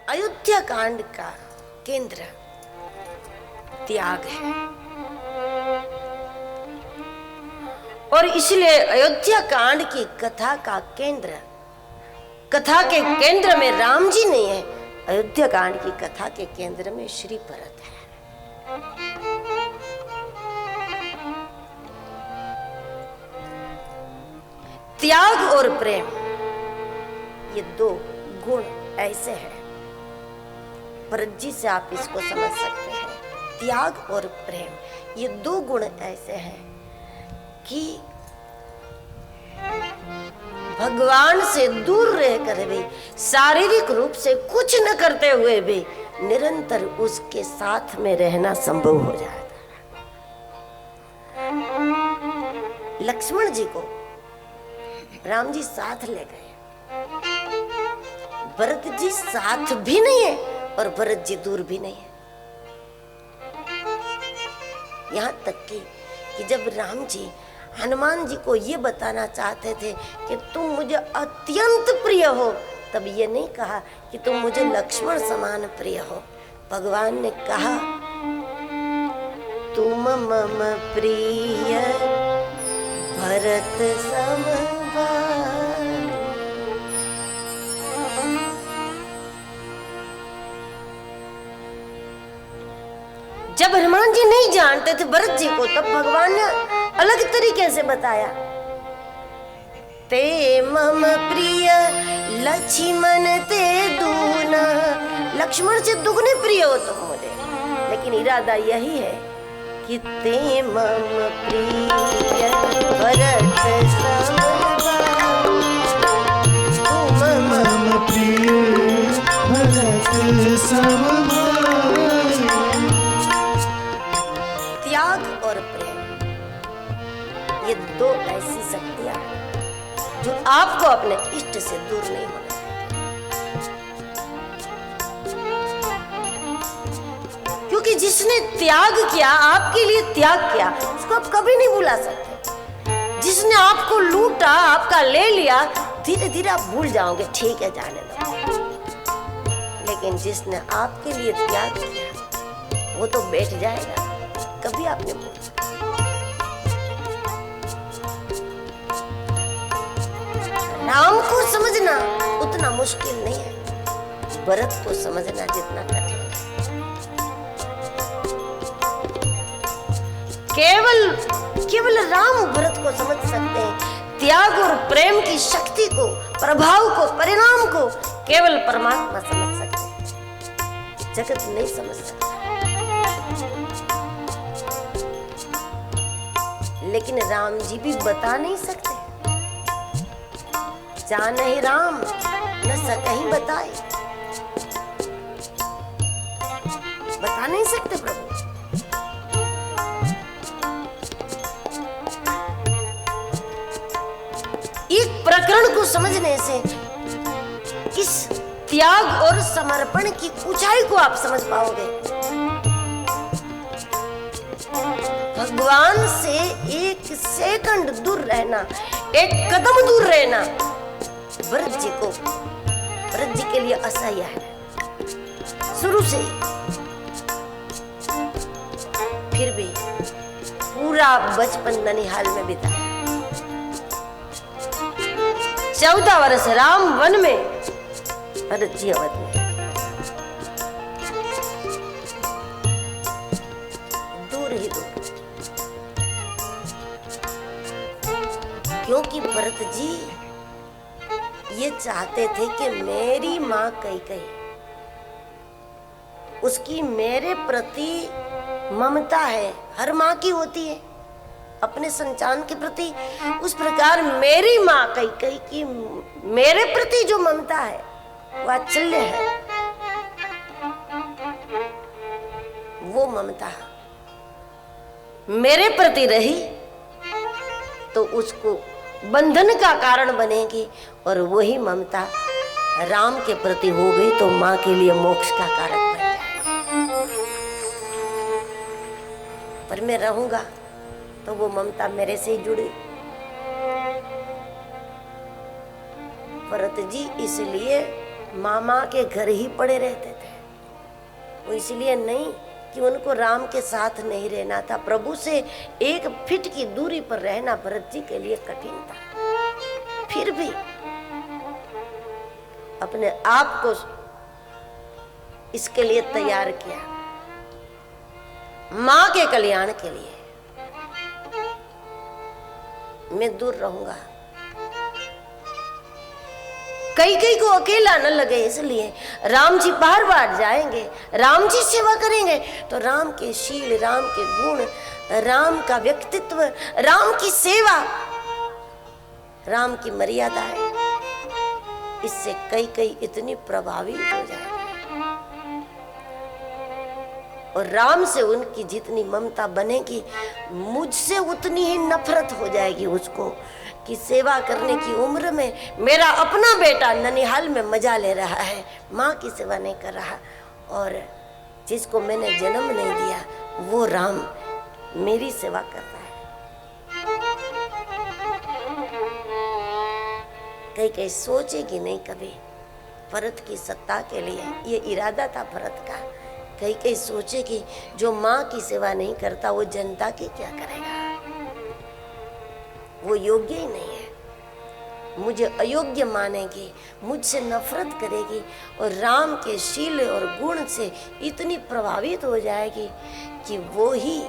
अयोध्या कांड का केंद्र त्याग है और इसलिए अयोध्या कांड की कथा का केंद्र, कथा के केंद्र में राम जी नहीं है, अयोध्या कांड की कथा के केंद्र में श्री भरत है। त्याग और प्रेम ये दो गुण ऐसे हैं, भरत जी से आप इसको समझ सकते हैं। त्याग और प्रेम ये दो गुण ऐसे हैं कि भगवान से दूर रहकर भी, शारीरिक रूप से कुछ न करते हुए भी निरंतर उसके साथ में रहना संभव हो जाता है। लक्ष्मण जी को राम जी साथ ले गए, भरत जी साथ भी नहीं है और भरत जी दूर भी नहीं है। यहां तक कि जब राम जी हनुमान जी को ये बताना चाहते थे कि तुम मुझे अत्यंत प्रिय हो, तब ये नहीं कहा कि तुम मुझे लक्ष्मण समान प्रिय हो। भगवान ने कहा तुम मम प्रिय भरत समभाई। जब हनुमान जी नहीं जानते थे भरत जी को, तब भगवान ने अलग तरीके से बताया, ते मम प्रिय लक्ष्मण ते दूना, लक्ष्मण से दुगने प्रिय हो तुम मुझे, लेकिन इरादा यही है कि ते मम प्रिय भरत समभाई, तुम मम प्रिय भरत समभाई। त्याग और प्रेम ये दो ऐसी शक्तियां हैं जो आपको अपने इष्ट से दूर नहीं होने देते, क्योंकि जिसने त्याग किया, आपके लिए त्याग किया, उसको आप कभी नहीं भुला सकते। जिसने आपको लूटा, आपका ले लिया, धीरे धीरे आप भूल जाओगे, ठीक है जाने दो, लेकिन जिसने आपके लिए त्याग किया वो तो बैठ जाएगा, कभी आपने भूल सकते। राम को समझना उतना मुश्किल नहीं है, भरत को समझना जितना कठिन है। केवल राम भरत को समझ सकते हैं। त्याग और प्रेम की शक्ति को, प्रभाव को, परिणाम को केवल परमात्मा समझ सकते हैं, जगत नहीं समझ सकता। लेकिन राम जी भी बता नहीं सकते, जान ही राम न सकहीं बताए, बता नहीं सकते प्रभु। एक प्रकरण को समझने से इस त्याग और समर्पण की ऊंचाई को आप समझ पाओगे। भगवान से एक सेकंड दूर रहना, एक कदम दूर रहना भरत जी के लिए असह्य है शुरू से। फिर भी पूरा बचपन ननिहाल में बिताया, 14 वर्ष राम वन में, भरत जी अवध में। दूर ही दूर, क्योंकि भरत जी ये चाहते थे कि मेरी माँ कैकेयी, उसकी मेरे प्रति ममता है, हर माँ की होती है अपने संतान के प्रति, उस प्रकार मेरी माँ कैकेयी की मेरे प्रति जो ममता है, वात्सल्य है, वो ममता मेरे प्रति रही तो उसको बंधन का कारण बनेगी, और वही ममता राम के प्रति हो गई तो माँ के लिए मोक्ष का कारक बन जाएगी। पर मैं रहूंगा तो वो ममता मेरे से ही जुड़ी। भरत जी इसलिए मामा के घर ही पड़े रहते थे। वो इसलिए नहीं कि उनको राम के साथ नहीं रहना था, प्रभु से 1 फीट की दूरी पर रहना भरत जी के लिए कठिन था। फिर भी अपने आप को इसके लिए तैयार किया, मां के कल्याण के लिए। मैं दूर रहूंगा, कई को अकेला न लगे, इसलिए राम जी बार बार जाएंगे, राम जी सेवा करेंगे तो राम के शील, राम के गुण, राम का व्यक्तित्व, राम की सेवा, राम की मर्यादाएं, इससे कई इतनी प्रभावित हो जाएंगे और राम से उनकी जितनी ममता बनेगी, मुझसे उतनी ही नफरत हो जाएगी उसको कि सेवा करने की उम्र में मेरा अपना बेटा ननिहाल में मजा ले रहा है, माँ की सेवा नहीं कर रहा, और जिसको मैंने जन्म नहीं दिया वो राम मेरी सेवा कर रहा है। कई सोचेगी नहीं कभी भरत की सत्ता के लिए, ये इरादा था भरत का। कई सोचेगी जो माँ की सेवा नहीं करता वो जनता की क्या करेगा, वो योग्य ही नहीं है, मुझे अयोग्य मानेगी, मुझसे नफरत करेगी और राम के शील और गुण से इतनी प्रभावित हो जाएगी कि वो ही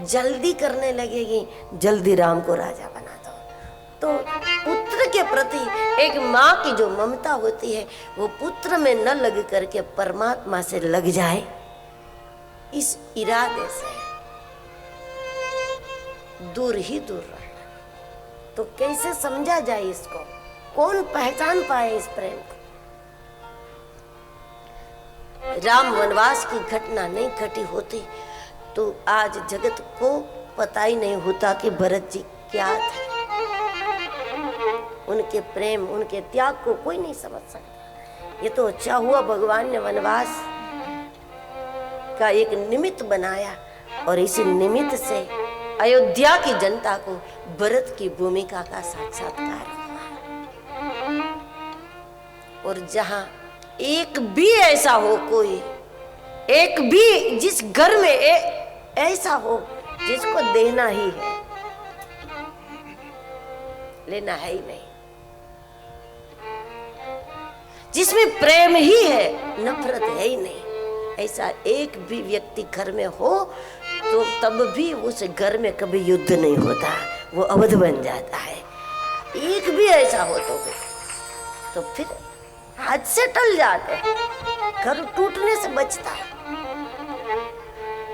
जल्दी करने लगेगी, जल्दी राम को राजा बना दो। तो पुत्र के प्रति एक माँ की जो ममता होती है वो पुत्र में न लग करके परमात्मा से लग जाए, इस इरादे से दूर ही दूर रहे। तो कैसे समझा जाए इसको, कौन पहचान पाए इस प्रेम को? राम वनवास की घटना नहीं घटी होती तो आज जगत को पता ही नहीं होता कि भरत जी क्या थे। उनके प्रेम, उनके त्याग को कोई नहीं समझ सकता। ये तो अच्छा हुआ भगवान ने वनवास का एक निमित्त बनाया और इसी निमित्त से अयोध्या की जनता को भरत की भूमिका का साक्षात्कार हुआ। और जहां एक भी ऐसा हो, कोई एक भी जिस घर में ऐसा हो जिसको देना ही है, लेना है ही नहीं, जिसमें प्रेम ही है, नफरत है ही नहीं, ऐसा एक भी व्यक्ति घर में हो तो तब भी उस घर में कभी युद्ध नहीं होता, वो अवध बन जाता है। एक भी ऐसा हो तो फिर हाथ से टल जाते हैं, घर टूटने से बचता है,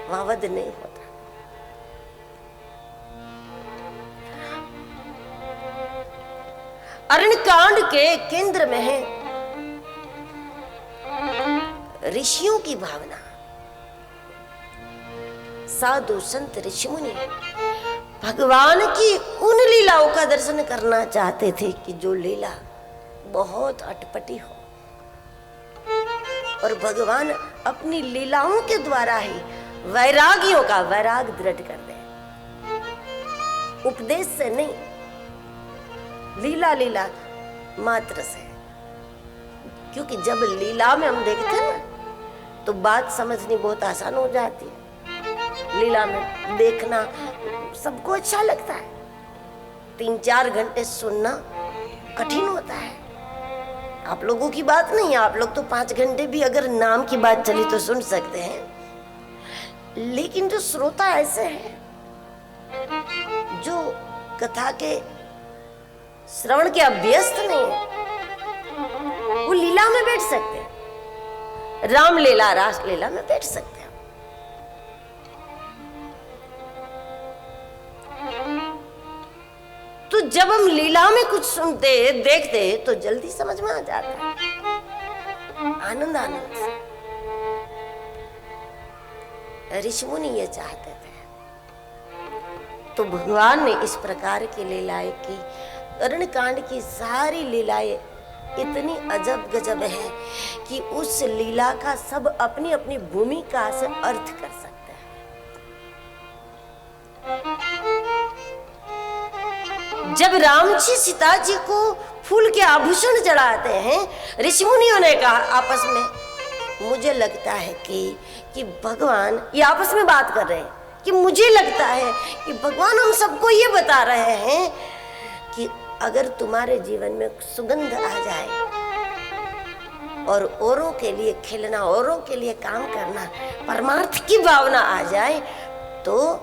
वहां वध नहीं होता। अरण्य कांड के केंद्र में है ऋषियों की भावना। साधु संत ऋषि मुनि भगवान की उन लीलाओं का दर्शन करना चाहते थे कि जो लीला बहुत अटपटी हो, और भगवान अपनी लीलाओं के द्वारा ही वैरागियों का वैराग दृढ़ कर दे, उपदेश से नहीं, लीला लीला मात्र से। क्योंकि जब लीला में हम देखते हैं ना तो बात समझनी बहुत आसान हो जाती है। लीला में देखना सबको अच्छा लगता है, 3-4 घंटे सुनना कठिन होता है। आप लोगों की बात नहीं है, आप लोग तो 5 घंटे भी अगर नाम की बात चली तो सुन सकते हैं। लेकिन जो श्रोता ऐसे हैं जो कथा के श्रवण के अभ्यस्त नहीं है, वो लीला में बैठ सकते हैं, राम लीला रास लीला में बैठ सकते हैं। तो जब हम लीला में कुछ सुनते देखते तो जल्दी समझ में आ जाता है, आनंद आनंद से। ऋषि मुनि ये चाहते थे, तो भगवान ने इस प्रकार की लीलाएं की। अरण्य कांड की सारी लीलाएं इतनी अजब गजब है कि उस लीला का सब अपनी अपनी भूमिका से अर्थ कर सकते हैं। जब राम जी सीता जी को फूल के आभूषण चढ़ाते हैं। ऋषि मुनियों ने कहा आपस में, मुझे लगता है कि भगवान, ये आपस में बात कर रहे हैं कि मुझे लगता है कि भगवान हम सबको ये बता रहे हैं कि अगर तुम्हारे जीवन में सुगंध आ जाए और औरों के लिए खिलना, औरों के लिए काम करना, परमार्थ की भावना आ जाए, तो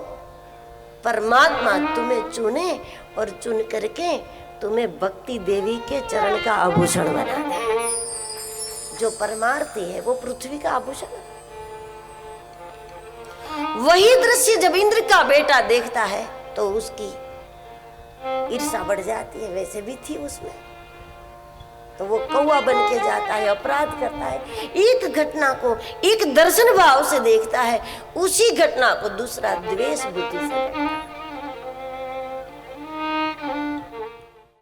परमात्मा तुम्हें चुने और चुन करके तुम्हें भक्ति देवी के चरण का आभूषण बना दे। जो परमार्थी है वो पृथ्वी का आभूषण है। वही दृश्य जब इंद्र का बेटा देखता है तो उसकी ईर्ष्या बढ़ जाती है। वैसे भी थी उसमें, तो वो कौवा बन के जाता है, अपराध करता है। एक घटना को एक दर्शन भाव से देखता है, उसी घटना को दूसरा द्वेष बुद्धि से देखता है।